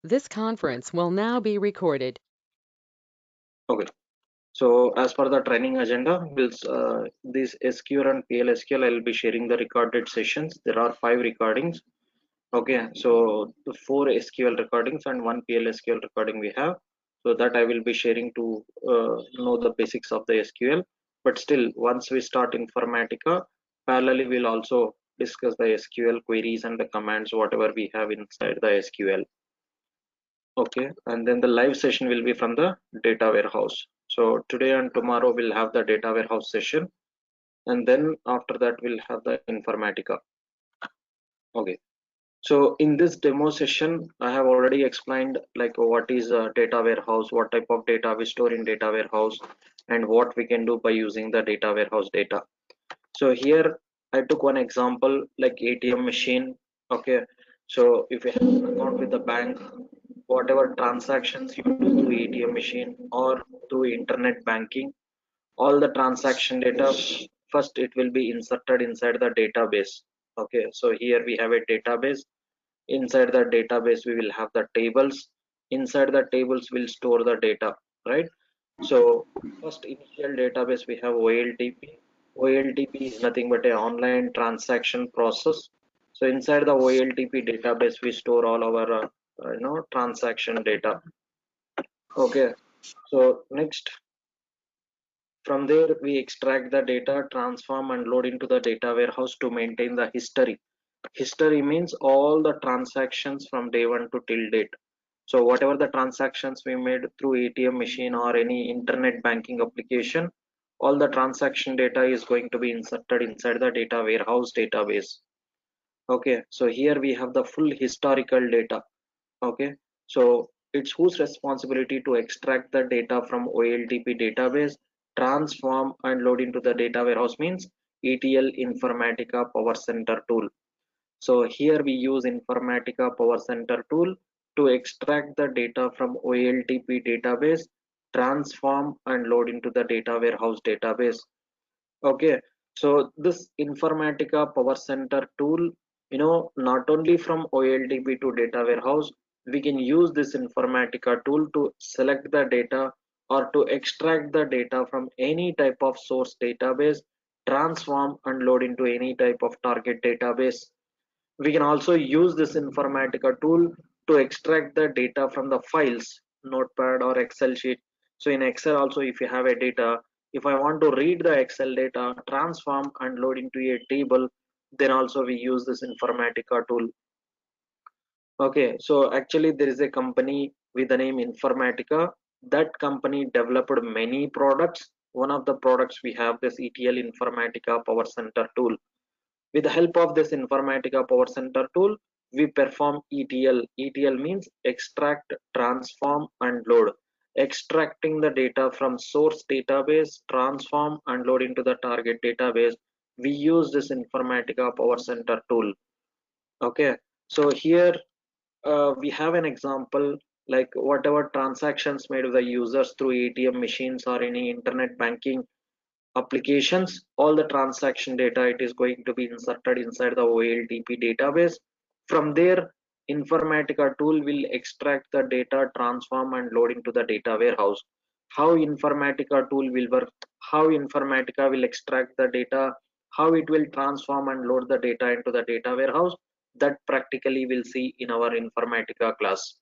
This conference will now be recorded. Okay, so as per the training agenda, this SQL and PLSQL, I'll be sharing the recorded sessions. There are 5 recordings. Okay, so the 4 SQL recordings and 1 PLSQL recording we have. So that I will be sharing to know the basics of the SQL. But still, once we start Informatica, parallelly we'll also discuss the SQL queries and the commands, whatever we have inside the SQL. Okay, and then the live session will be from the data warehouse. So today and tomorrow we'll have the data warehouse session, and then after that we'll have the Informatica. Okay, so in this demo session, I have already explained like what is a data warehouse, what type of data we store in data warehouse, and what we can do by using the data warehouse data. So here I took one example like ATM machine. Okay, so if you have an account with the bank, whatever transactions you do through ATM machine or through internet banking, all the transaction data first it will be inserted inside the database. Okay, so here we have a database. Inside the database we will have the tables. Inside the tables we'll store the data, right? So first initial database we have OLTP. OLTP is nothing but a online transaction process. So inside the OLTP database we store all our transaction data. Okay, so next from there we extract the data, transform and load into the data warehouse to maintain the history. History means all the transactions from day one to till date. So whatever the transactions we made through ATM machine or any internet banking application, all the transaction data is going to be inserted inside the data warehouse database. Okay, so here we have the full historical data. Okay, so it's whose responsibility to extract the data from OLTP database, transform and load into the data warehouse means ETL Informatica Power Center tool. So here we use Informatica Power Center tool to extract the data from OLTP database, transform and load into the data warehouse database. Okay, so this Informatica Power Center tool, not only from OLTP to data warehouse, we can use this Informatica tool to select the data or to extract the data from any type of source database, transform and load into any type of target database. We can also use this Informatica tool to extract the data from the files, Notepad or Excel sheet. So in Excel also, if you have a data, if I want to read the Excel data, transform and load into a table, then also we use this Informatica tool. Okay, so actually there is a company with the name Informatica. That company developed many products. One of the products we have this ETL Informatica Power Center tool. With the help of this Informatica Power Center tool, we perform ETL. ETL means extract, transform, and load. Extracting the data from source database, transform, and load into the target database. We use this Informatica Power Center tool. Okay, so here we have an example like whatever transactions made with the users through ATM machines or any internet banking applications, all the transaction data it is going to be inserted inside the OLTP database. From there, Informatica tool will extract the data, transform and load into the data warehouse. How Informatica tool will work, how Informatica will extract the data, how it will transform and load the data into the data warehouse, that practically we'll see in our Informatica class.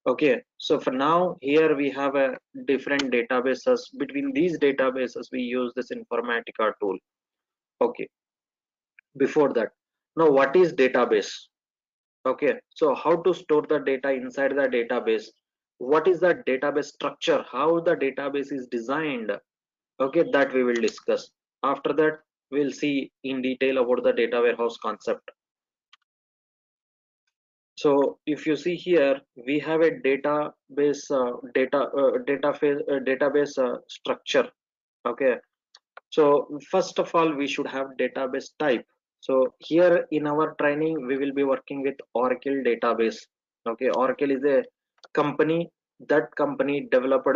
Okay, so for now, here we have a different databases. Between these databases, we use this Informatica tool. Okay, before that, now what is database? Okay, so how to store the data inside the database? What is the database structure? How the database is designed? Okay, that we will discuss. After that, we'll see in detail about the data warehouse concept. So if you see here, we have a database structure. Okay. So first of all, we should have database type. So here in our training, we will be working with Oracle database. Okay, Oracle is a company. That company developed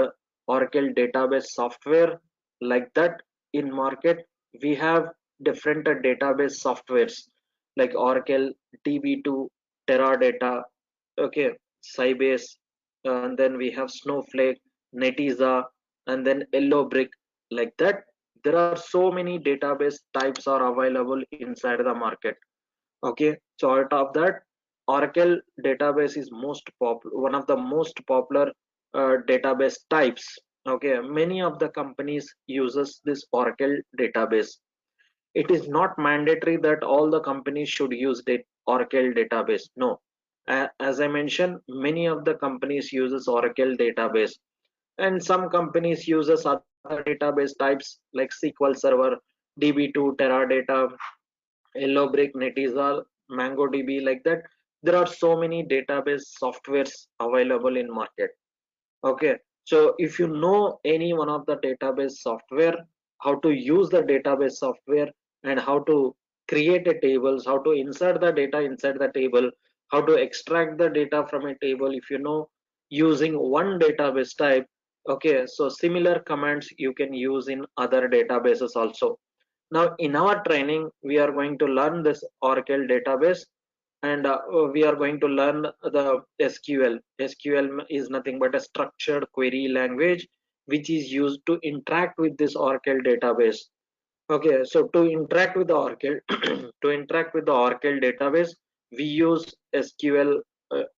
Oracle database software. Like that, in market, we have different database softwares like Oracle DB2, Teradata. Okay, Sybase, and then we have Snowflake, Netezza, and then Yellow Brick. Like that, there are so many database types are available inside the market. Okay, so out of that, Oracle database is one of the most popular database types. Okay, many of the companies uses this Oracle database. It is not mandatory that all the companies should use the Oracle database. No, as I mentioned, many of the companies uses Oracle database, and some companies uses other database types like SQL Server, DB2, Teradata, Yellowbrick, Netezza, MongoDB. Like that, there are so many database softwares available in market. Okay, so if you know any one of the database software, how to use the database software, and how to create a tables, how to insert the data inside the table, how to extract the data from a table, if you know using one database type, okay, so similar commands you can use in other databases also. Now in our training, we are going to learn this Oracle database, and we are going to learn the SQL. SQL is nothing but a structured query language which is used to interact with this Oracle database. Okay, so to interact with the Oracle, to interact with the Oracle database, we use SQL,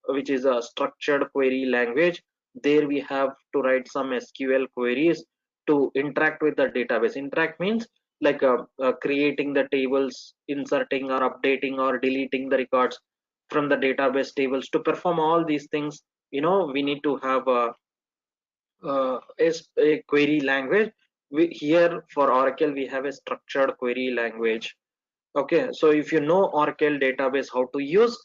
which is a structured query language. There we have to write some SQL queries to interact with the database. Interact means like creating the tables, inserting or updating or deleting the records from the database tables. To perform all these things, we need to have a query language. Here for Oracle, we have a structured query language. Okay, so if you know Oracle database how to use,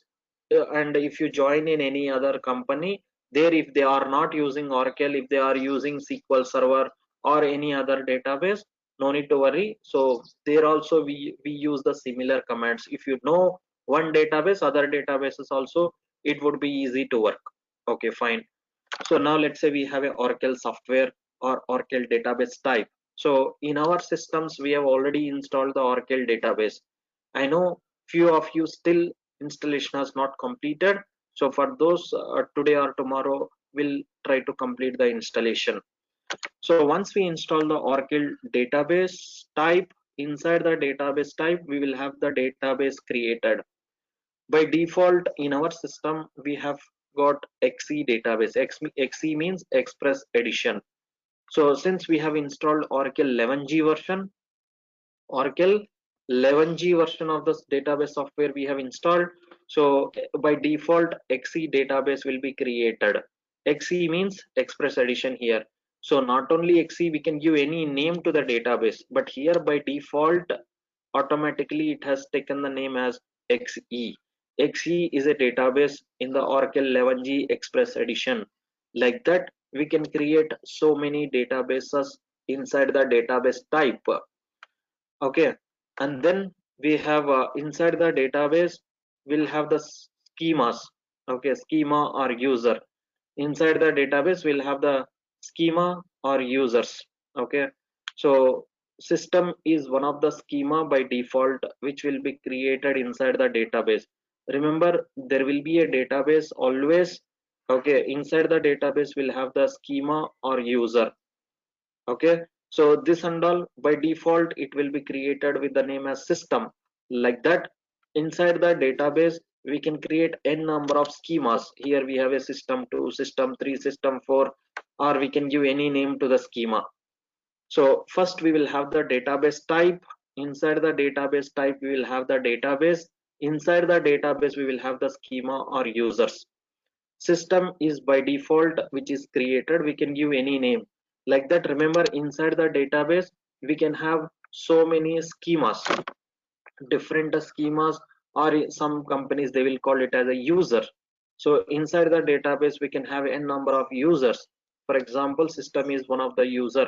and if you join in any other company, there if they are not using Oracle, if they are using SQL Server or any other database, no need to worry. So there also we use the similar commands. If you know one database, other databases also, it would be easy to work. Okay, fine. So now let's say we have a Oracle software or Oracle database type. So in our systems, we have already installed the Oracle database. I know few of you still installation has not completed. So for those, today or tomorrow, we'll try to complete the installation. So once we install the Oracle database type, inside the database type, we will have the database created. By default in our system, we have got XE database. XE means Express Edition. So since we have installed Oracle 11G version, Oracle 11G version of this database software we have installed. So by default, XE database will be created. XE means Express Edition here. So not only XE, we can give any name to the database, but here by default, automatically it has taken the name as XE. XE is a database in the Oracle 11G Express Edition. Like that, we can create so many databases inside the database type. Okay, and then we have inside the database, we'll have the schemas. Okay, schema or user. Inside the database, we'll have the schema or users. Okay, so system is one of the schema by default which will be created inside the database. Remember, there will be a database always. Okay, inside the database we'll have the schema or user. Okay, so this and all by default it will be created with the name as system. Like that, inside the database we can create n number of schemas. Here we have a system 2, system 3, system 4, or we can give any name to the schema. So first we will have the database type. Inside the database type we will have the database. Inside the database we will have the schema or users. System is by default which is created, we can give any name. Like that, remember, inside the database we can have so many schemas, different schemas, or some companies they will call it as a user. So inside the database we can have n number of users. For example, system is one of the user,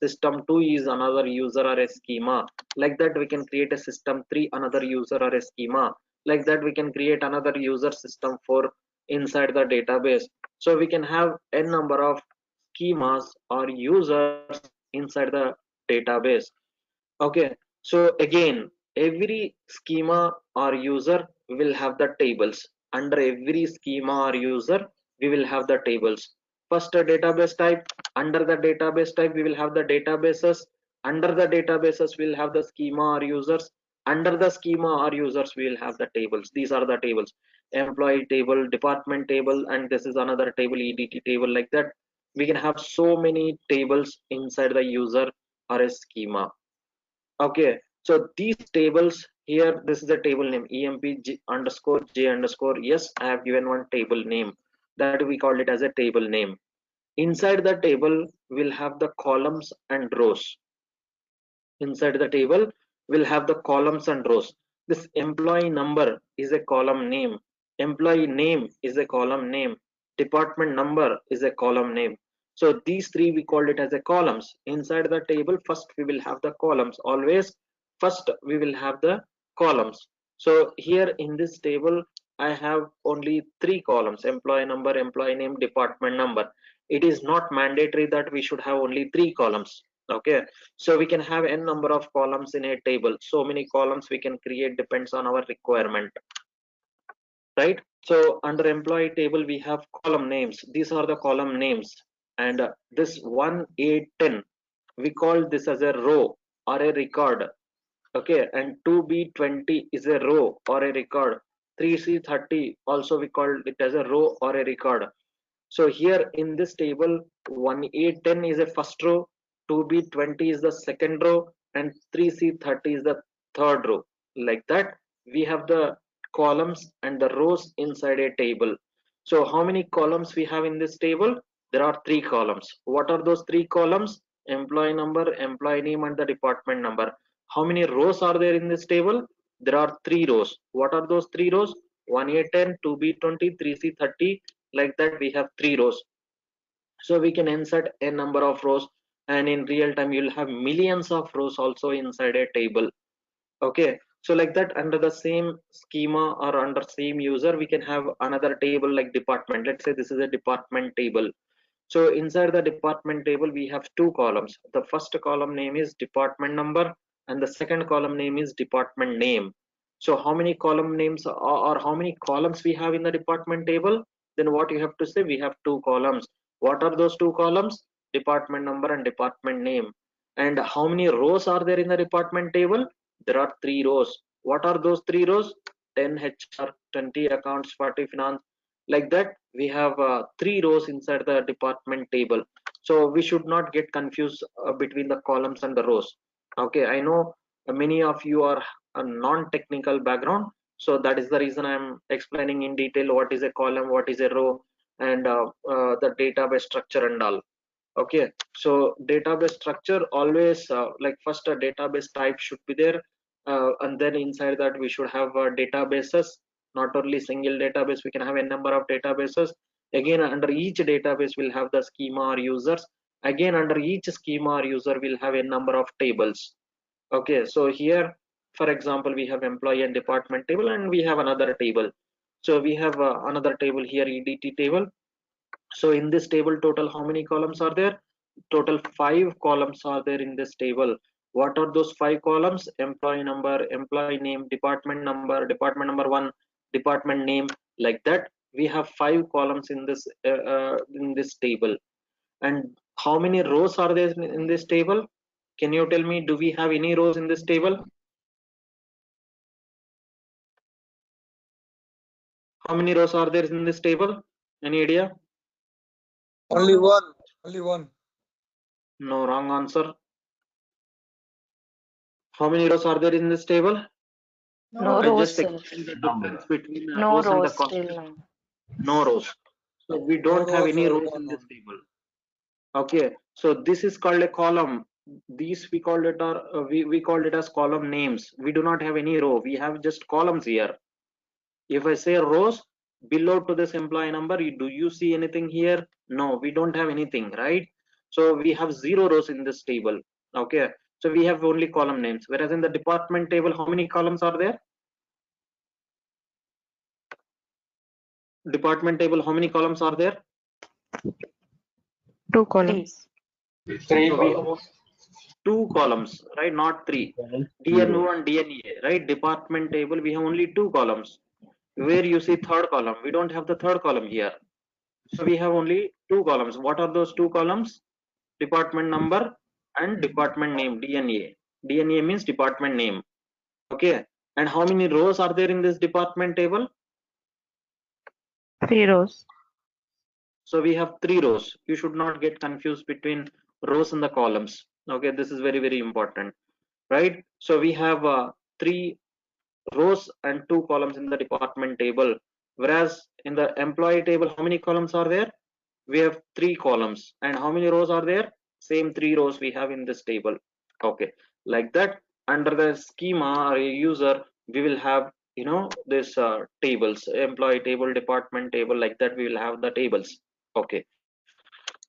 system 2 is another user or a schema. Like that, we can create a system 3 another user or a schema. Like that, we can create another user, system 4, inside the database. So we can have n number of schemas or users inside the database. Okay, so again, every schema or user will have the tables. Under every schema or user we will have the tables. First, a database type. Under the database type, we will have the databases. Under the databases, we will have the schema or users. Under the schema or users, we will have the tables. These are the tables: employee table, department table, and this is another table, EDT table. Like that, we can have so many tables inside the user or a schema. Okay, so these tables here, this is a table name, underscore j underscore. Yes, I have given one table name, that we called it as a table name. Inside the table, we'll have the columns and rows. Inside the table, we'll have the columns and rows. This employee number is a column name. Employee name is a column name. Department number is a column name. So these three, we called it as a columns. Inside the table, first we will have the columns. Always first we will have the columns. So here in this table, I have only three columns: employee number, employee name, department number. It is not mandatory that we should have only three columns. Okay, so we can have n number of columns in a table. So many columns we can create, depends on our requirement, right? So under employee table, we have column names. These are the column names. And this 1 8 10, we call this as a row or a record. Okay, and 2b 20 is a row or a record. 3c 30 also we call it as a row or a record. So here in this table, 1a10 is a first row, 2b20 is the second row, and 3c30 is the third row. Like that, we have the columns and the rows inside a table. So how many columns we have in this table? There are three columns. What are those three columns? Employee number, employee name, and the department number. How many rows are there in this table? There are three rows. What are those three rows? 1a10, 2b20, 3c30. Like that, we have three rows. So we can insert a number of rows, and in real time you'll have millions of rows also inside a table. Okay, so like that, under the same schema or under same user, we can have another table like department. Let's say this is a department table. So inside the department table, we have two columns. The first column name is department number, and the second column name is department name. So how many column names, or how many columns we have in the department table? Then what you have to say, we have two columns. What are those two columns? Department number and department name. And how many rows are there in the department table? There are three rows. What are those three rows? 10 HR, 20 accounts, 40 finance. Like that, we have three rows inside the department table. So we should not get confused between the columns and the rows. Okay, I know many of you are a non-technical background, so that is the reason I'm explaining in detail what is a column, what is a row, and the database structure and all. Okay, so database structure, always like first a database type should be there, and then inside that we should have databases. Not only single database, we can have a number of databases. Again, under each database we'll have the schema or users. Again, under each schema or user we'll have a number of tables. Okay, so here for example we have employee and department table, and we have another table. So we have another table here, EDT table. So in this table, total how many columns are there? Total 5 columns are there in this table. What are those 5 columns? Employee number, employee name, department number 1, department name. Like that, we have 5 columns in this table. And how many rows are there in this table? Can you tell me, do we have any rows in this table? How many rows are there in this table? Any idea? Only one. Only one. No, wrong answer. How many rows are there in this table? No I rows, just sir. explained the difference between No rows and the rows till columns. now. No rows. So we No don't have rows, any rows one in this only. table. Okay. So this is called a column. These we called it, or we called it as column names. We do not have any row. We have just columns here. If I say rows below to this employee number, do you see anything here? No, we don't have anything, right? So we have 0 rows in this table. Okay. So we have only column names. Whereas in the department table, how many columns are there? Department table, how many columns are there? 2 columns. Three So we have 2 columns, right? Not 3. DNO and DNA, right? Department table, we have only 2 columns. Where you see third column, we don't have the third column here. So we have only two columns. What are those two columns? Department number and department name, DNA. DNA means department name. Okay. And how many rows are there in this department table? 3 rows. So we have three rows. You should not get confused between rows and the columns. Okay, this is very, very important, right? So we have three rows and two columns in the department table. Whereas in the employee table, how many columns are there? We have three columns. And how many rows are there? Same three rows we have in this table. Okay, like that. Under the schema or a user, we will have, you know, this tables, employee table, department table, like that. We will have the tables. Okay.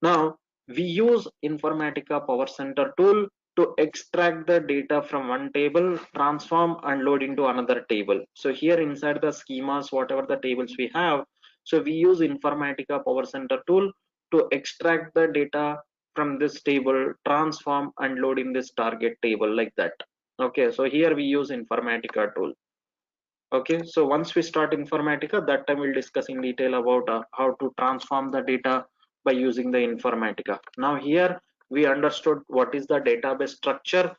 Now we use Informatica Power Center tool to extract the data from one table, transform and load into another table. So here inside the schemas, whatever the tables we have, so we use Informatica Power Center tool to extract the data from this table, transform and load in this target table, like that. Okay, so here we use Informatica tool. Okay, so once we start Informatica, that time we'll discuss in detail about how to transform the data by using the Informatica. Now here we understood what is the database structure.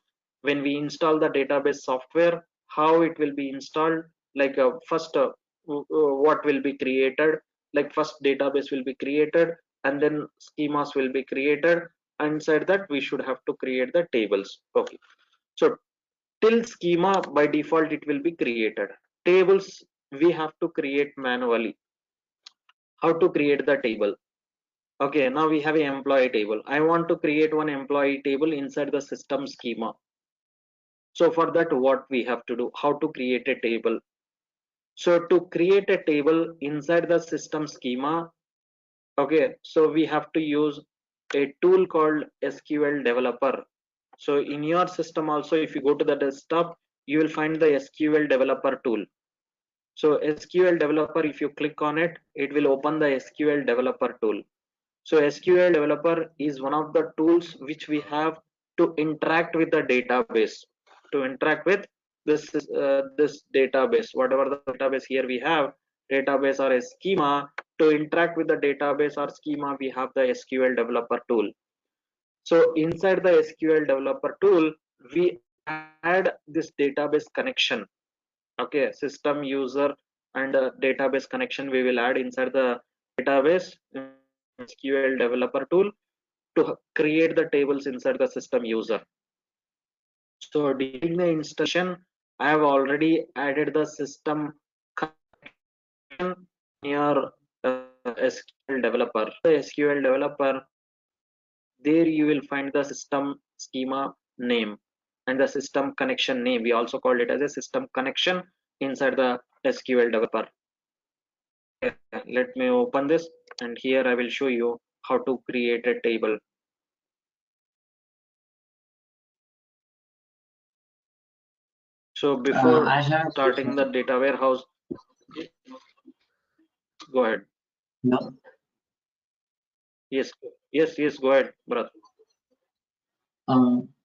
When we install the database software, how it will be installed, like first what will be created, like first database will be created and then schemas will be created. Inside that we should have to create the tables. Okay, so till schema by default it will be created. Tables we have to create manually. How to create the table? Okay, now we have an employee table. I want to create one employee table inside the system schema. So for that, what we have to do? How to create a table? So to create a table inside the system schema, okay, so we have to use a tool called SQL Developer. So in your system also, if you go to the desktop, you will find the SQL Developer tool. So SQL Developer, if you click on it, it will open the SQL Developer tool. So SQL Developer is one of the tools which we have to interact with the database, to interact with this database, whatever the database here we have, database or a schema. To interact with the database or schema, we have the SQL Developer tool. So inside the SQL Developer tool, we add this database connection. Okay, system user and database connection we will add inside the database SQL Developer tool to create the tables inside the system user. So during the installation, I have already added the system connection in your SQL Developer. The SQL Developer, there you will find the system schema name and the system connection name. We also called it as a system connection inside the SQL Developer. Let me open this, and here I will show you how to create a table. So before I have a starting the question. data warehouse, go ahead. No. Yes, yes, go ahead, brother.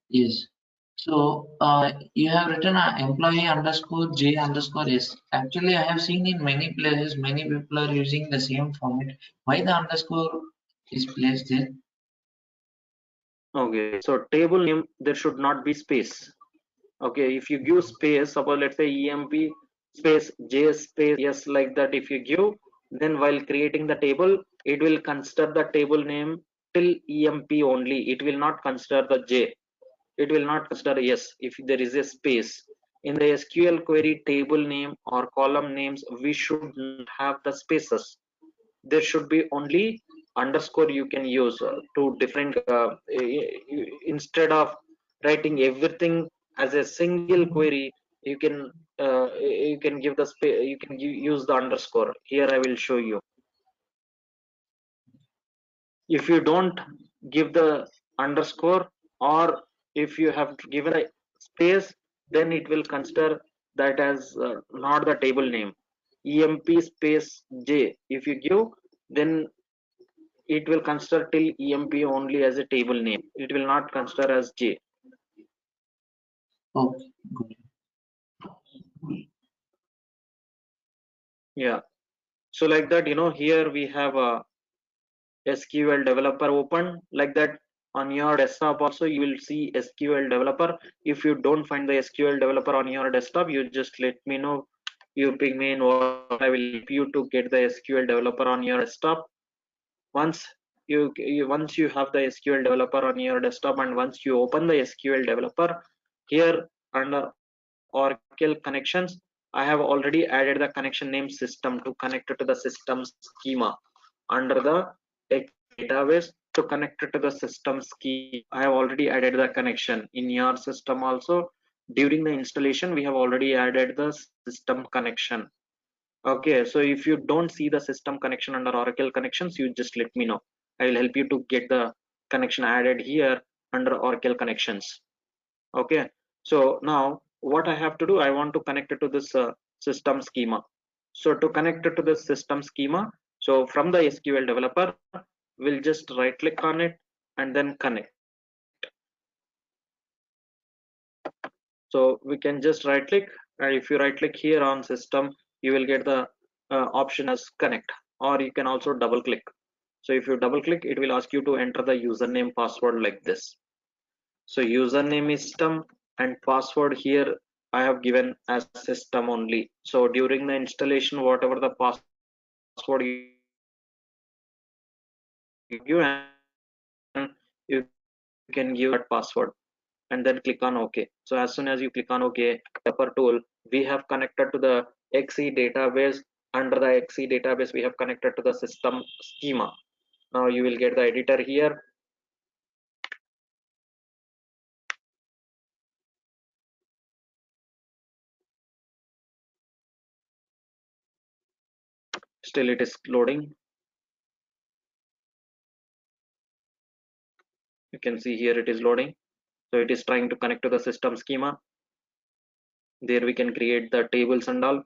Yes. So you have written employee underscore J underscore S. Actually, I have seen in many places many people are using the same format. Why the underscore is placed there? Okay, so table name, there should not be space. Okay, if you give space, suppose let's say EMP space J space yes, like that, if you give, then while creating the table, it will consider the table name till EMP only. It will not consider the J. It will not consider yes if there is a space. In the SQL query table name or column names, we should not have the spaces. There should be only underscore you can use to different instead of writing everything as a single query, you can give the space, you can use the underscore. Here I will show you. If you don't give the underscore, or if you have given a space, then it will consider that as not the table name. EMP space J, if you give, then it will consider till EMP only as a table name. It will not consider as J. Okay, good. Yeah. So like that, here we have SQL developer open like that. On your desktop also you will see SQL developer. If you don't find the SQL developer on your desktop, you just let me know. You ping me in what I will help you to get the SQL developer on your desktop. Once once you have the SQL developer on your desktop, and once you open the SQL developer, here under Oracle connections, I have already added the connection name system to connect to the system schema under the XE database. To connect to the system schema, I have already added the connection. In your system also, during the installation we have already added the system connection. Okay, so if you don't see the system connection under Oracle connections, you just let me know. I will help you to get the connection added here under Oracle connections. Okay, so now what I have to do, I want to connect it to this system schema. So to connect it to the system schema, so from the SQL developer, we'll just right click on it and then connect. So we can just right click, and if you right click here on system, you will get the option as connect, or you can also double click. So if you double click, it will ask you to enter the username password like this. So username is system, and password here I have given as system only. So during the installation, whatever the password you give, and you can give that password and then click on OK. So as soon as you click on OK, upper tool, we have connected to the XE database. Under the XE database, we have connected to the system schema. Now you will get the editor here. Still it is loading. You can see here it is loading. So it is trying to connect to the system schema. There we can create the tables and all.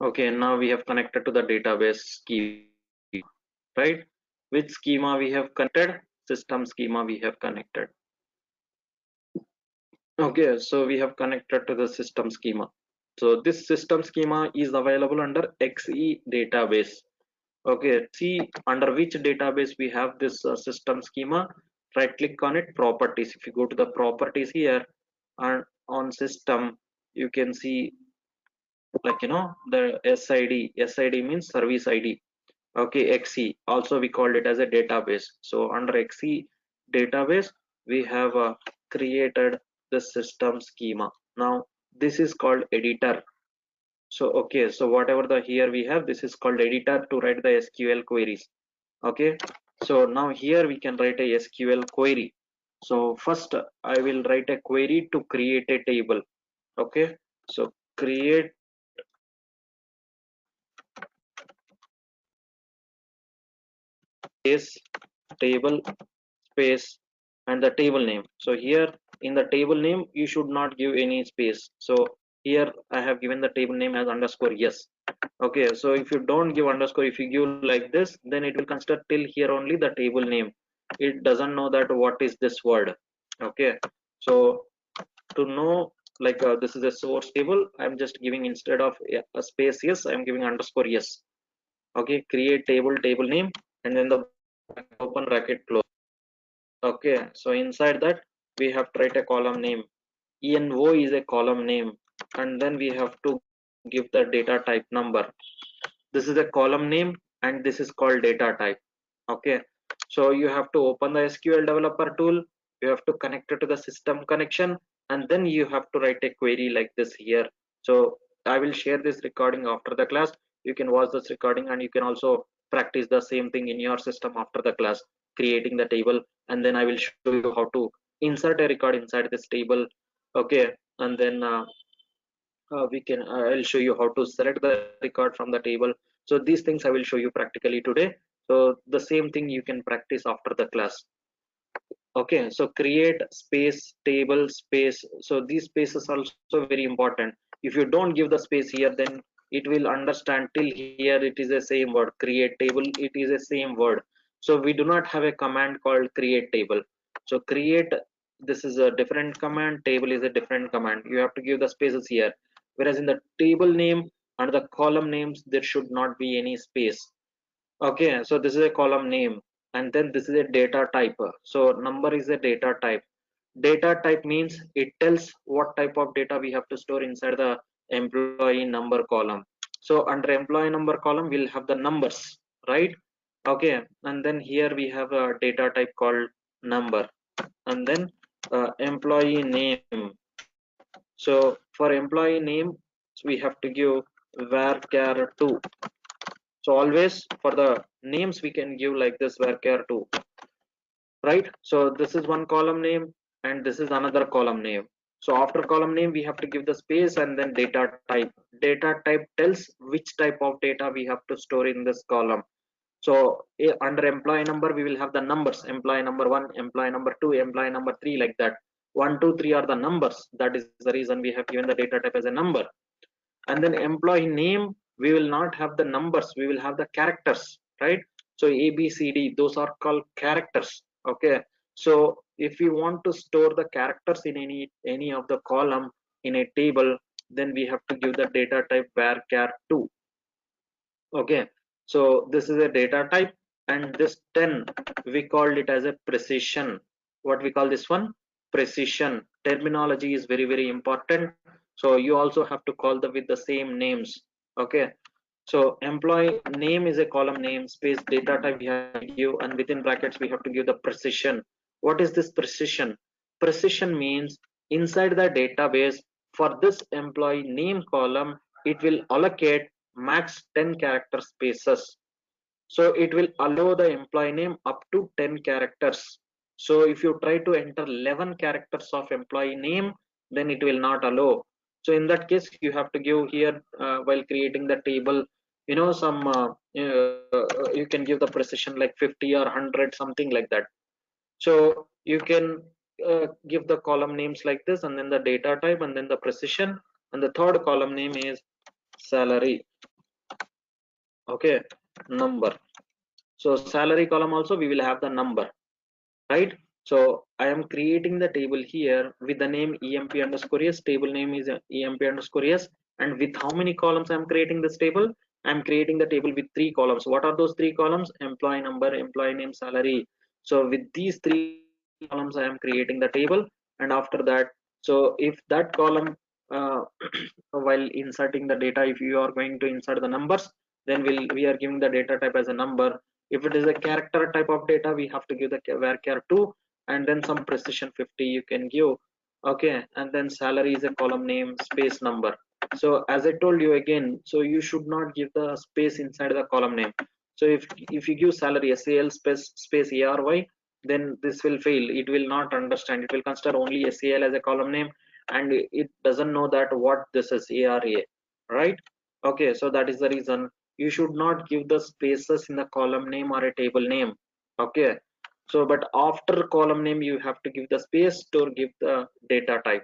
Okay, now we have connected to the database schema, right? Which schema we have connected? System schema we have connected. Okay, so we have connected to the system schema. So this system schema is available under XE database. Okay, see under which database we have this system schema. Right click on it, properties. If you go to the properties here and on system, you can see, like, the SID means service ID. Okay, XE also we called it as a database. So under XE database we have created the system schema. Now this is called editor. So okay, so whatever the here we have, this is called editor to write the SQL queries. Okay, so now here we can write a SQL query. So first I will write a query to create a table. Okay, so create space table space and the table name. So here in the table name you should not give any space. So here I have given the table name as underscore yes. Okay, so if you don't give underscore, if you give like this, then it will consider till here only the table name. It doesn't know that what is this word. Okay, so to know, like, this is a source table, I'm just giving, instead of a space yes, I'm giving underscore yes. Okay, create table name, and then the open bracket close. Okay, so inside that we have to write a column name. ENO is a column name, and then we have to give the data type number. This is a column name and this is called data type. Okay, so you have to open the SQL developer tool, you have to connect it to the system connection, and then you have to write a query like this here. So I will share this recording after the class. You can watch this recording and you can also practice the same thing in your system after the class, creating the table, and then I will show you how to insert a record inside this table. Okay, and then we can I'll show you how to select the record from the table. So these things I will show you practically today. So the same thing you can practice after the class. Okay, so create space table space. So these spaces are also very important. If you don't give the space here, then it will understand till here it is the same word. Create table, it is the same word. So we do not have a command called create table. So create, this is a different command, table is a different command. You have to give the spaces here. Whereas in the table name and the column names, there should not be any space. Okay, so this is a column name, and then this is a data type. So number is a data type. Data type means it tells what type of data we have to store inside the employee number column. So under employee number column, we'll have the numbers, right? Okay, and then here we have a data type called number, and then employee name. So for employee name, we have to give varchar2. So always for the names we can give like this varchar2, right? So this is one column name and this is another column name. So after column name we have to give the space and then data type. Data type tells which type of data we have to store in this column. So under employee number we will have the numbers, employee number 1, employee number 2, employee number 3, like that. 1 2 3 are the numbers. That is the reason we have given the data type as a number. And then employee name, we will not have the numbers, we will have the characters, right? So a b c d, those are called characters. Okay, so if we want to store the characters in any of the column in a table, then we have to give the data type varchar2. Okay, so this is a data type, and this 10 we called it as a precision. What we call this one? Precision. Terminology is very very important, so you also have to call them with the same names. Okay, so employee name is a column name, space data type we have to give, and within brackets we have to give the precision. What is this precision? Precision means inside the database, for this employee name column, it will allocate max 10 character spaces. So it will allow the employee name up to 10 characters. So if you try to enter 11 characters of employee name, then it will not allow. So in that case, you have to give here while creating the table, some you can give the precision like 50 or 100, something like that. So you can give the column names like this, and then the data type, and then the precision, and the third column name is salary. Okay, number. So salary column also we will have the number, right? So I am creating the table here with the name emp underscore s. Table name is emp underscore s, and with how many columns I am creating this table? I am creating the table with 3 columns. What are those 3 columns? Employee number, employee name, salary. So with these 3 columns I am creating the table, and after that, so if that column uh, while inserting the data, if you are going to insert the numbers, then we are giving the data type as a number. If it is a character type of data, we have to give the varchar2, and then some precision 50 you can give. Okay, and then salary is a column name, space number. So as I told you again, so you should not give the space inside the column name. So if you give salary sal space ary, then this will fail. It will not understand. It will consider only sal as a column name, and it doesn't know that what this is ara, right? Okay, so that is the reason you should not give the spaces in the column name or a table name. Okay, so but after column name you have to give the space to give the data type.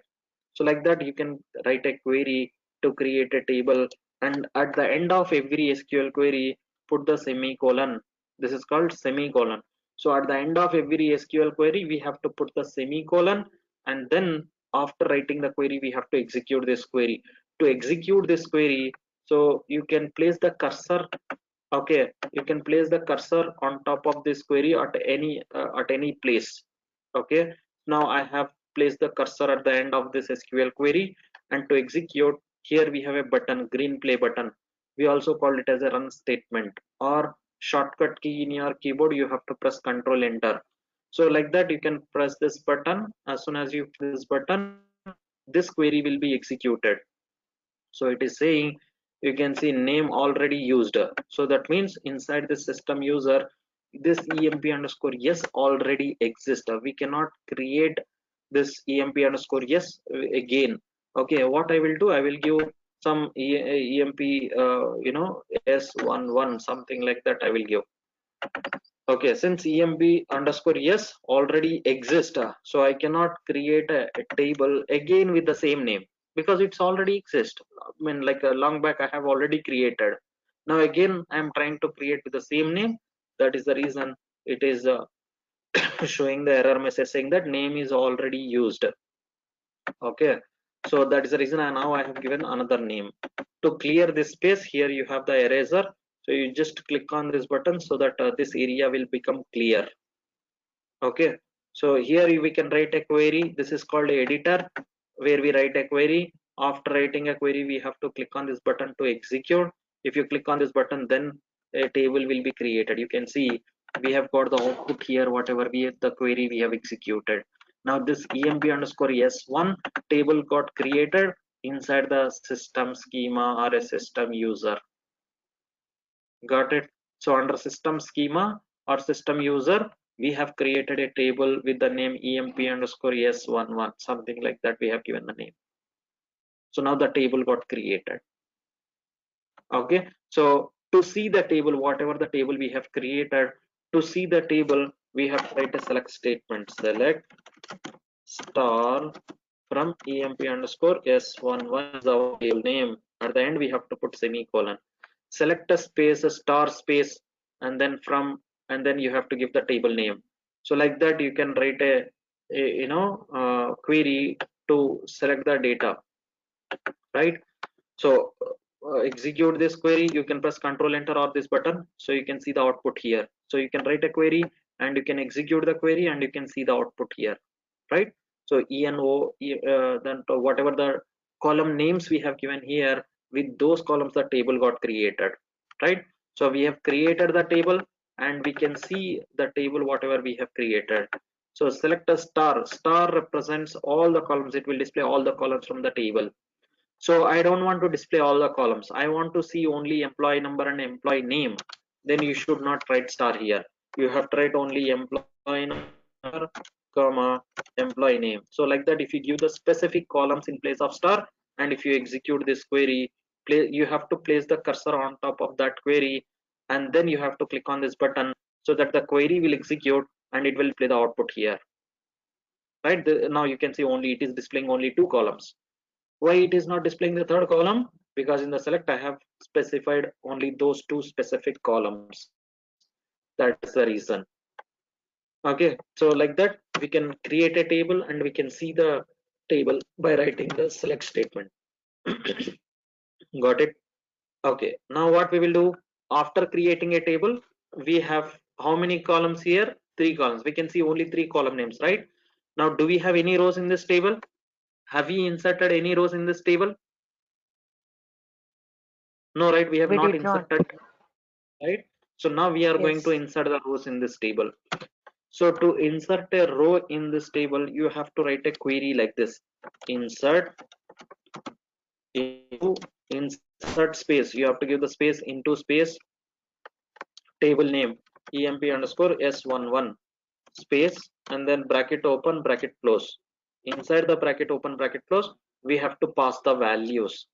So like that you can write a query to create a table, and at the end of every sql query put the semicolon. This is called semicolon. So at the end of every sql query we have to put the semicolon, and then after writing the query we have to execute this query. To execute this query, so you can place the cursor. Okay, you can place the cursor on top of this query at any place. Okay, now I have placed the cursor at the end of this sql query, and to execute, here we have a button, green play button. We also call it as a run statement, or shortcut key in your keyboard, you have to press control enter. So like that you can press this button. As soon as you press this button, this query will be executed. So it is saying, you can see name already used. So that means inside the system user, this emp underscore yes already exists. We cannot create this emp underscore yes again. Okay, what I will do, I will give some emp s11, something like that I will give. Okay, since emp underscore yes already exists, so I cannot create a table again with the same name, because it's already exist. I mean, like a long back I have already created. Now again I am trying to create with the same name. That is the reason it is showing the error message saying that name is already used. Okay, so that is the reason now I have given another name. To clear this space, here you have the eraser, so you just click on this button so that this area will become clear. Okay, so here we can write a query. This is called editor, where we write a query. After writing a query, we have to click on this button to execute. If you click on this button, then a table will be created. You can see we have got the output here, whatever the query we have executed. Now this emp underscore s1 table got created inside the system schema or a system user. Got it? So under system schema or system user, we have created a table with the name emp underscore s11, something like that. We have given the name. So now the table got created. Okay, so to see the table, whatever the table we have created, to see the table, we have to write a select statement. Select star from emp underscore s11 is our table name. At the end, we have to put semicolon. Select a space, a star space, and then from, and then you have to give the table name. So like that, you can write a query to select the data, right? So execute this query. You can press Control Enter or this button, so you can see the output here. So you can write a query and you can execute the query and you can see the output here, right? So ENO, then whatever the column names we have given here, with those columns the table got created, right? So we have created the table and we can see the table whatever we have created. So select a star. Star represents all the columns. It will display all the columns from the table. So I don't want to display all the columns. I want to see only employee number and employee name. Then you should not write star here. You have to write only employee number, comma, employee name. So like that, if you give the specific columns in place of star, and if you execute this query, you have to place the cursor on top of that query, and then you have to click on this button so that the query will execute and it will play the output here. Right, now you can see only it is displaying only two columns. Why it is not displaying the third column? Because in the select I have specified only those two specific columns. That's the reason. Okay, so like that we can create a table and we can see the table by writing the select statement. Got it? Okay, now what we will do after creating a table, we have how many columns here? 3 columns. We can see only 3 column names, right? Now do we have any rows in this table? Have we inserted any rows in this table? No, right? We have We not did not. inserted, right? So now we are going to Yes. insert the rows in this table. So to insert a row in this table, you have to write a query like this: insert into insert space. You have to give the space into space table name emp underscore s11 space, and then bracket open bracket close. Inside the bracket open bracket close, we have to pass the values.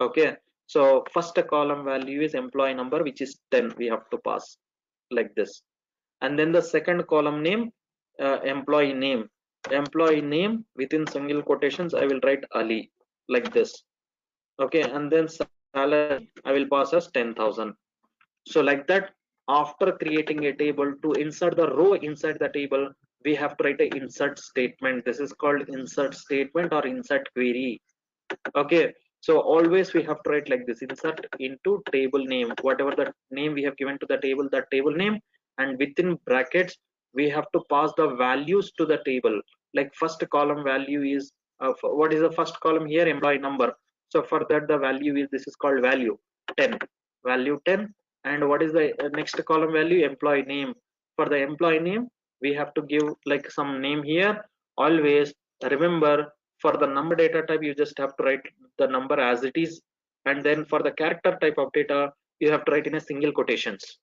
Okay, so first column value is employee number, which is 10. We have to pass like this, and then the second column name, employee name within single quotations I will write Ali like this. Okay, and then salary I will pass as 10,000. So like that, after creating a table, to insert the row inside the table, we have to write a insert statement. This is called insert statement or insert query. Okay, so always we have to write like this: insert into table name, whatever the name we have given to the table, that table name, and within brackets we have to pass the values to the table. Like first column value is what is the first column here? Employee number. So for that the value is, this is called value 10, value 10. And what is the next column value? Employee name. For the employee name, we have to give like some name here. Always remember, for the number data type you just have to write the number as it is, and then for the character type of data you have to write in a single quotations.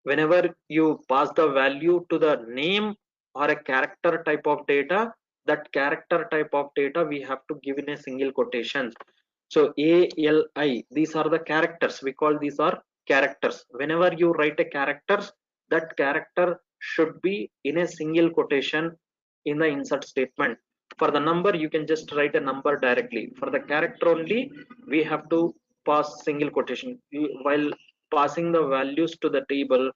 Whenever you pass the value to the name or a character type of data, that character type of data we have to give in a single quotations. So ALI, these are the characters. We call these are characters. Whenever you write a characters, that character should be in a single quotation in the insert statement. For the number, you can just write a number directly. For the character only, we have to pass single quotation. While passing the values to the table,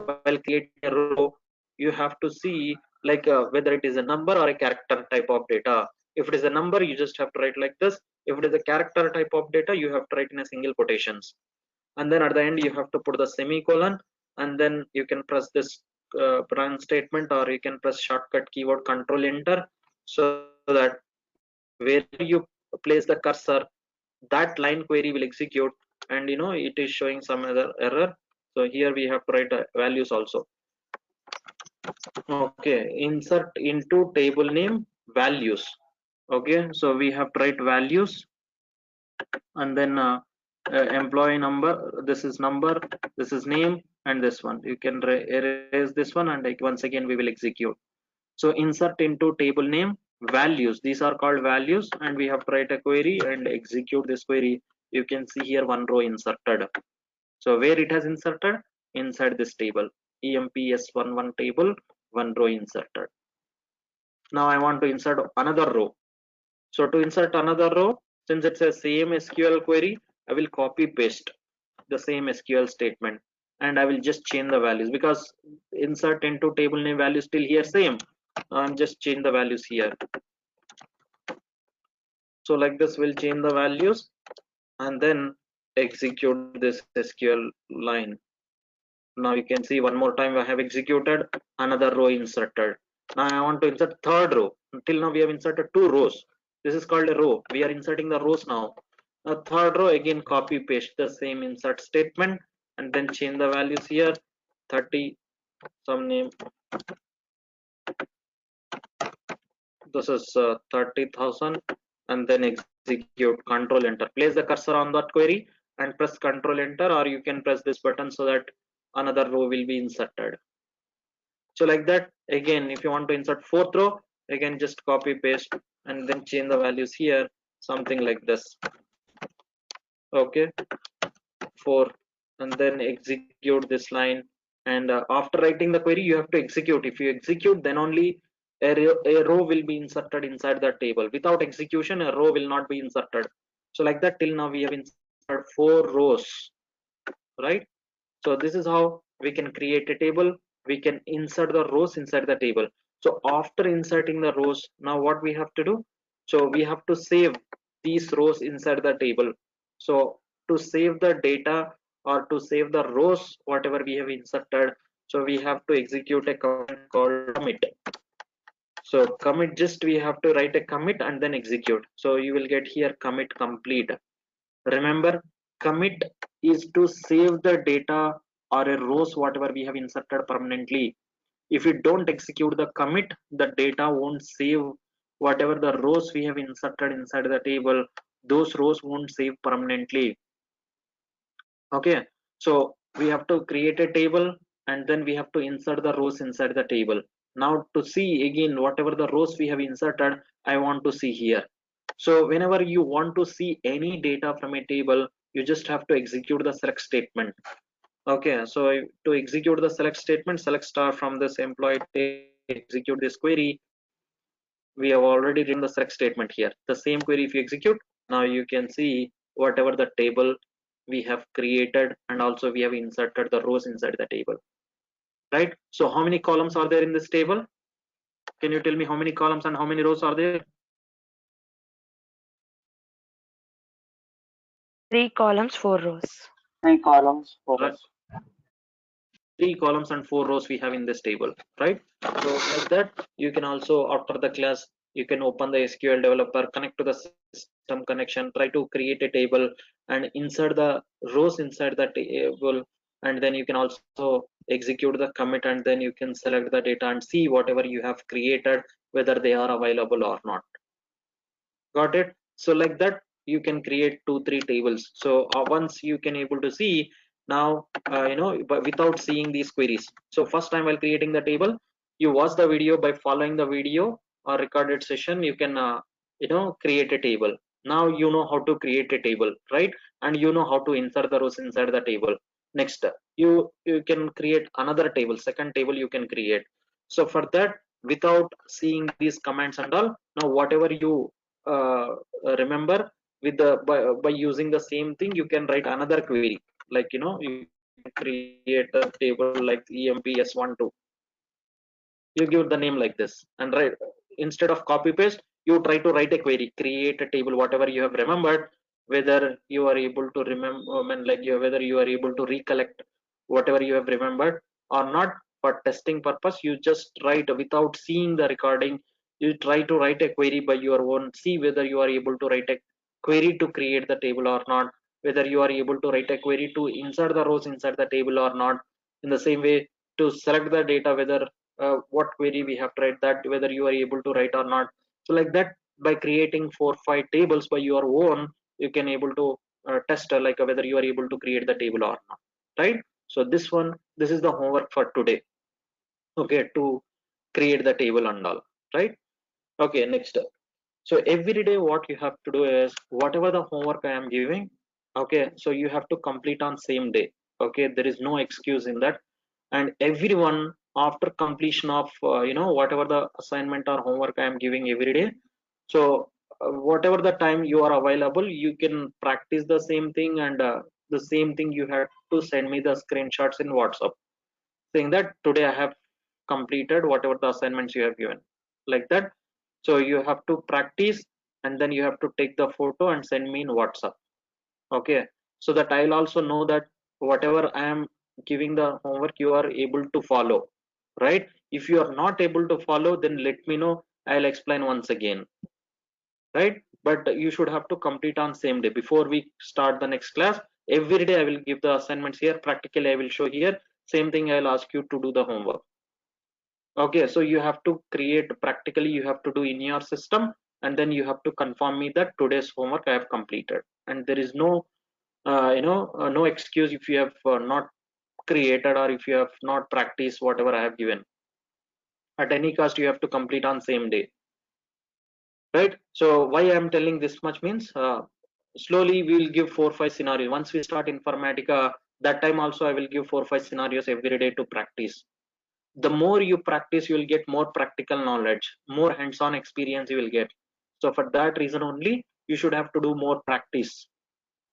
while creating a row, you have to see like whether it is a number or a character type of data. If it is a number, you just have to write like this. If it is a character type of data, you have to write in a single quotations, and then at the end you have to put the semicolon, and then you can press this run statement, or you can press shortcut keyword control enter, so that wherever you place the cursor, that line query will execute, and it is showing some other error. So here we have to write values also. Okay, insert into table name values. Okay, so we have to write values, and then employee number, this is number, this is name, and this one you can erase this one, and like once again we will execute. So insert into table name values, these are called values, and we have to write a query and execute this query. You can see here one row inserted. So where it has inserted? Inside this table, emps11 table, one row inserted. Now I want to insert another row. So to insert another row, since it's a same SQL query, I will copy paste the same SQL statement, and I will just change the values, because insert into table name value still here same. I'm just change the values here. So like this we'll change the values, and then execute this SQL line. Now you can see one more time I have executed, another row inserted. Now I want to insert third row. Until now we have inserted two rows. This is called a row. We are inserting the rows now. Now third row, again copy paste the same insert statement, and then change the values here. 30 some name. This is 30,000, and then execute control enter. Place the cursor on that query and press control enter, or you can press this button so that another row will be inserted. So like that, again if you want to insert fourth row, again just copy paste and then change the values here, something like this. Okay, 4, and then execute this line, and after writing the query you have to execute. If you execute, then only a row will be inserted inside the table. Without execution, a row will not be inserted. So like that, till now we have inserted 4 rows, right? So this is how we can create a table. We can insert the rows inside the table. So after inserting the rows, now what we have to do? So we have to save these rows inside the table. So to save the data, or to save the rows whatever we have inserted, so we have to execute a command called commit. So commit, just we have to write a commit and then execute. So you will get here commit complete. Remember, commit is to save the data or a rows whatever we have inserted permanently. If you don't execute the commit, the data won't save. Whatever the rows we have inserted inside the table, those rows won't save permanently. Okay, so we have to create a table, and then we have to insert the rows inside the table. Now to see again whatever the rows we have inserted, I want to see here. So whenever you want to see any data from a table, you just have to execute the select statement. Okay, so to execute the select statement, select star from this employee table, execute this query. We have already written the select statement here. The same query if you execute, now you can see whatever the table we have created, and also we have inserted the rows inside the table, right? So how many columns are there in this table? Can you tell me how many columns and how many rows are there? 3 columns, 4 rows. 3 columns, 4 Right. rows. 3 columns and 4 rows we have in this table, right? So like that, you can also after the class, you can open the SQL developer, connect to the system connection, try to create a table and insert the rows inside the table, and then you can also execute the commit, and then you can select the data and see whatever you have created whether they are available or not. Got it? So like that, you can create 2-3 tables. So once you can able to see now, but without seeing these queries. So first time while creating the table, you watch the video. By following the video or recorded session, you can create a table. Now you know how to create a table, right? And you know how to insert the rows inside the table. Next, you can create another table, second table you can create. So for that, without seeing these commands and all, now whatever you uh, remember, with the by using the same thing, you can write another query. Like you can create a table like EMPS12. You give the name like this, and right, instead of copy paste, you try to write a query, create a table, whatever you have remembered, whether you are able to remember, whether you are able to recollect whatever you have remembered or not. For testing purpose, you just write without seeing the recording. You try to write a query by your own, see whether you are able to write a query to create the table or not, whether you are able to write a query to insert the rows inside the table or not. In the same way, to select the data, whether what query we have tried, that whether you are able to write or not. So like that, by creating 4 5 tables by your own, you can able to test whether you are able to create the table or not, right? So this is the homework for today, okay, to create the table and all, right? Okay, next. So every day what you have to do is whatever the homework I am giving, okay, so you have to complete on same day. Okay, there is no excuse in that. And everyone, after completion of whatever the assignment or homework I am giving every day, so whatever the time you are available, you can practice the same thing, and the same thing you have to send me the screenshots in WhatsApp, saying that today I have completed whatever the assignments you have given, like that. So you have to practice, and then you have to take the photo and send me in WhatsApp. Okay, so that I'll also know that whatever I am giving the homework you are able to follow, right? If you are not able to follow, then let me know, I'll explain once again, right? But you should have to complete on same day before we start the next class. Every day I will give the assignments here, practically I will show here, same thing I'll ask you to do the homework. Okay, so you have to create, practically you have to do in your system, and then you have to confirm me that today's homework I have completed. And there is no no excuse if you have not created, or if you have not practiced whatever I have given. At any cost you have to complete on same day, right? So why I am telling this much means, slowly we will give 4 5 scenarios once we start Informatica. That time also I will give 4 5 scenarios every day to practice. The more you practice, you will get more practical knowledge, more hands-on experience you will get. So for that reason only, you should have to do more practice.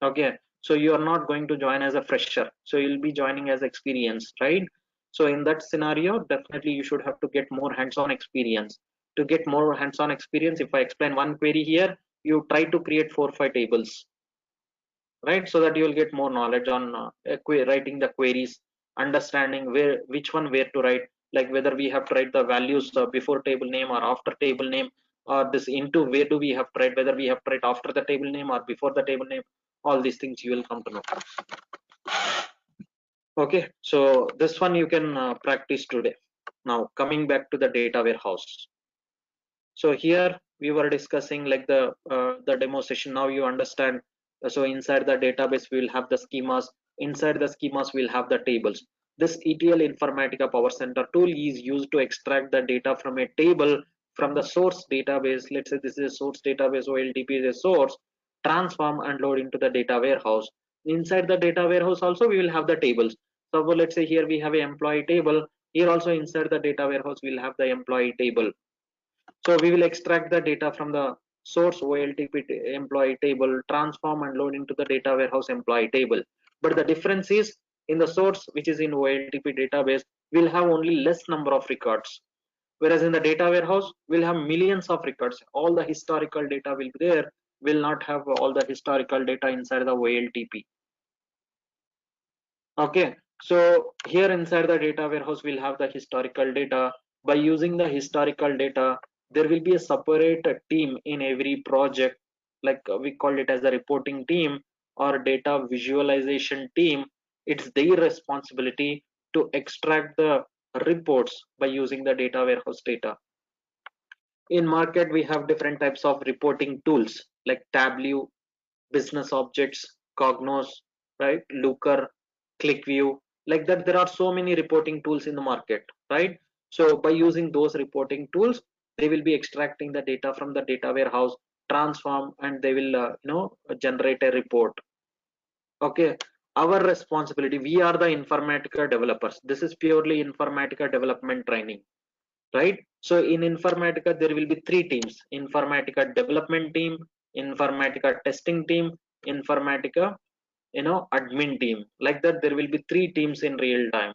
Okay, so you are not going to join as a fresher, so you'll be joining as experienced, right? So in that scenario, definitely you should have to get more hands-on experience. To get more hands-on experience, if I explain one query here, you try to create 4 5 tables, right? So that you will get more knowledge on writing the queries, understanding where which one where to write, like whether we have to write the values before table name or after table name, or this into where do we have to write, whether we have to write after the table name or before the table name. All these things you will come to know. Okay, so this one you can practice today. Now coming back to the data warehouse. So here we were discussing like the demo session. Now you understand. So inside the database we will have the schemas. Inside the schemas we'll have the tables. This ETL Informatica Power Center tool is used to extract the data from a table from the source database. Let's say this is a source database, OLTP is a source, transform and load into the data warehouse. Inside the data warehouse also we will have the tables. So let's say here we have an employee table. Here also inside the data warehouse we'll have the employee table. So we will extract the data from the source OLTP employee table, transform and load into the data warehouse employee table. But the difference is, in the source, which is in OLTP database, we'll have only less number of records. Whereas in the data warehouse, we'll have millions of records. All the historical data will be there. We'll not have all the historical data inside the OLTP. Okay, so here inside the data warehouse we'll have the historical data. By using the historical data, there will be a separate team in every project, like we call it as a reporting team or data visualization team. It's their responsibility to extract the reports by using the data warehouse data. In market we have different types of reporting tools like Tableau, business objects, Cognos, right? Looker, ClickView, like that. There are so many reporting tools in the market, right? So by using those reporting tools, they will be extracting the data from the data warehouse, transform, and they will, generate a report. Okay, our responsibility. We are the Informatica developers. This is purely Informatica development training, right? So in Informatica, there will be 3 teams: Informatica development team, Informatica testing team, Informatica admin team. Like that, there will be 3 teams in real time: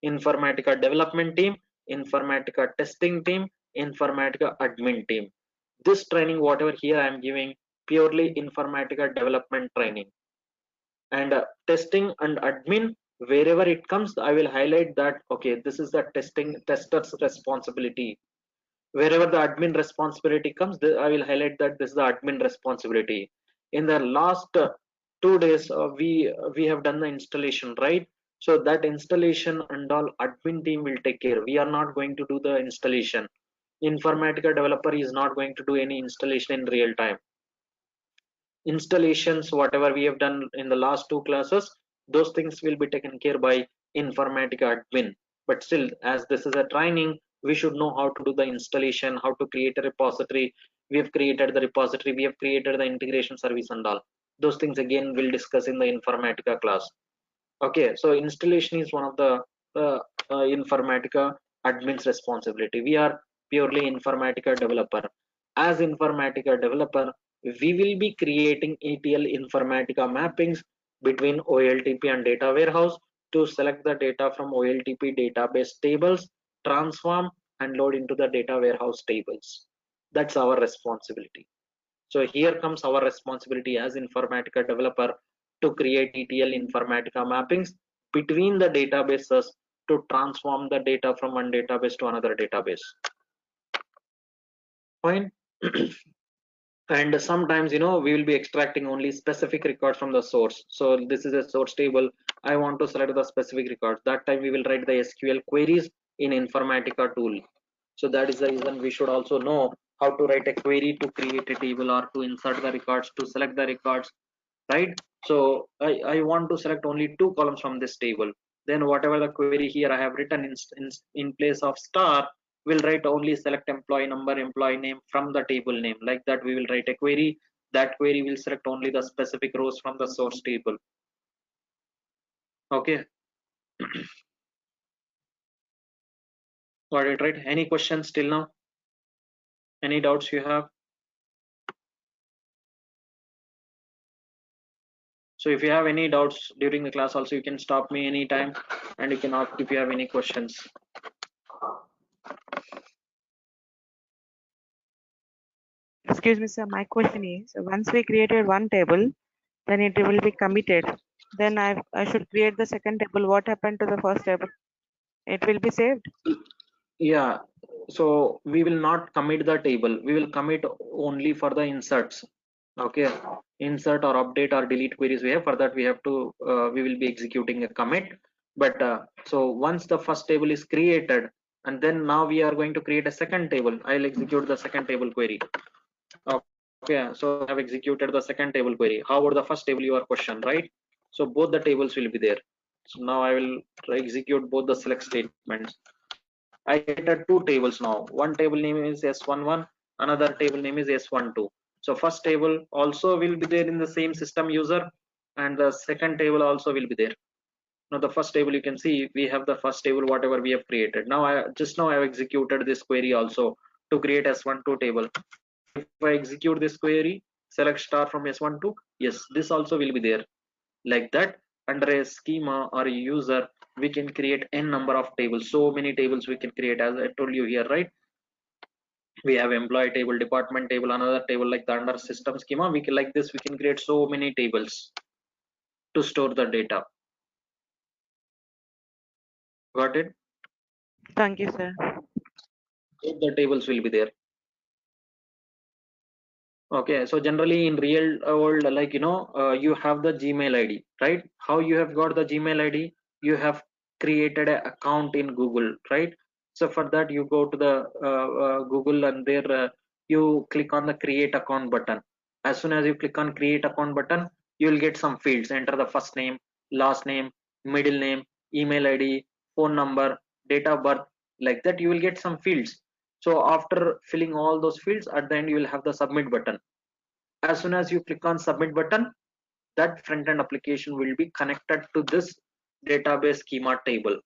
Informatica development team, Informatica testing team, Informatica admin team. This training, whatever here I am giving, purely Informatica development training. And testing and admin, wherever it comes, I will highlight that, okay, this is the tester's responsibility. Wherever the admin responsibility comes, I will highlight that this is the admin responsibility. In the last 2 days, we have done the installation, right? So that installation and all, admin team will take care. We are not going to do the installation. Informatica developer is not going to do any installation in real time. Installations, whatever we have done in the last 2 classes, those things will be taken care by Informatica admin. But still, as this is a training, we should know how to do the installation, how to create a repository. We have created the repository, we have created the integration service and all. Those things again we'll discuss in the Informatica class. Okay, so installation is one of the uh, Informatica admin's responsibility. We are purely Informatica developer. As Informatica developer, we will be creating ETL Informatica mappings between OLTP and data warehouse to select the data from OLTP database tables, transform and load into the data warehouse tables. That's our responsibility. So here comes our responsibility as Informatica developer to create ETL Informatica mappings between the databases to transform the data from one database to another database. Fine. And sometimes, we will be extracting only specific records from the source. So this is a source table. I want to select the specific records. That time we will write the SQL queries in Informatica tool. So that is the reason we should also know how to write a query to create a table or to insert the records, to select the records, right? So I want to select only 2 columns from this table. Then whatever the query here I have written in place of star, will write only select employee number, employee name from the table name. Like that, we will write a query. That query will select only the specific rows from the source table. Okay. Got it, right? Any questions till now? Any doubts you have? So if you have any doubts during the class also, you can stop me anytime and you can ask if you have any questions. Excuse me, sir. My question is, once we created one table, then it will be committed. Then I should create the second table. What happened to the first table? It will be saved. Yeah. So we will not commit the table. We will commit only for the inserts. Okay. Insert or update or delete queries we have. For that we have to, we will be executing a commit. But so once the first table is created, and then now we are going to create a second table. I'll execute the second table query. Okay, so I have executed the second table query. How about the first table, your question, right? So both the tables will be there. So now I will execute both the select statements. I created 2 tables now. One table name is S11, another table name is S12. So first table also will be there in the same system user, and the second table also will be there. Now the first table, you can see we have the first table whatever we have created. Now I have executed this query also to create S12 table. If I execute this query, select star from S12, yes, this also will be there. Like that, under a schema or a user, we can create n number of tables. So many tables we can create, as I told you here, right? We have employee table, department table, another table. Like the under system schema, we can, like this, we can create so many tables to store the data. Got it? Thank you, sir. Both the tables will be there. Okay, so generally in real world, like, you have the Gmail ID, right? How you have got the Gmail ID? You have created an account in Google, right? So for that, you go to the Google, and there you click on the create account button. As soon as you click on create account button, you will get some fields. Enter the first name, last name, middle name, email ID, phone number, date of birth. Like that, you will get some fields. So after filling all those fields, at the end you will have the submit button. As soon as you click on submit button, that front end application will be connected to this database schema table.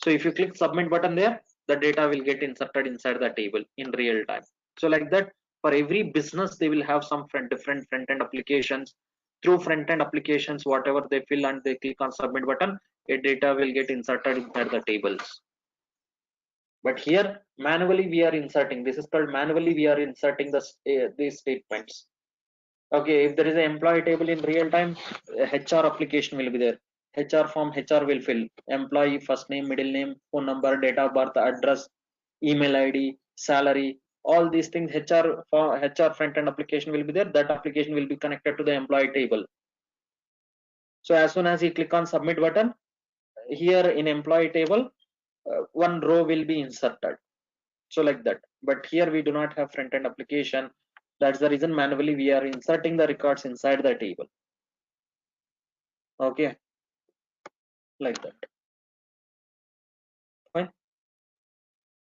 So if you click submit button there, the data will get inserted inside the table in real time. So like that, for every business they will have some different front end applications. through front end applications, whatever they fill and they click on submit button, a data will get inserted inside the tables. But here manually we are inserting, this is called manually we are inserting these statements. Okay, if there is an employee table in real time, HR application will be there. HR form HR will fill employee first name, middle name, phone number, date of birth, address, email ID, salary, all these things. HR front end application will be there. That application will be connected to the employee table. So as soon as you click on submit button, here in employee table, one row will be inserted. So like that. But here we do not have front end application. That's the reason manually we are inserting the records inside the table. Okay, like that. Fine.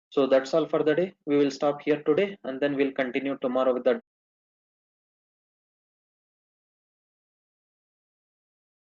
So that's all for the day. We will stop here today and then we'll continue tomorrow with the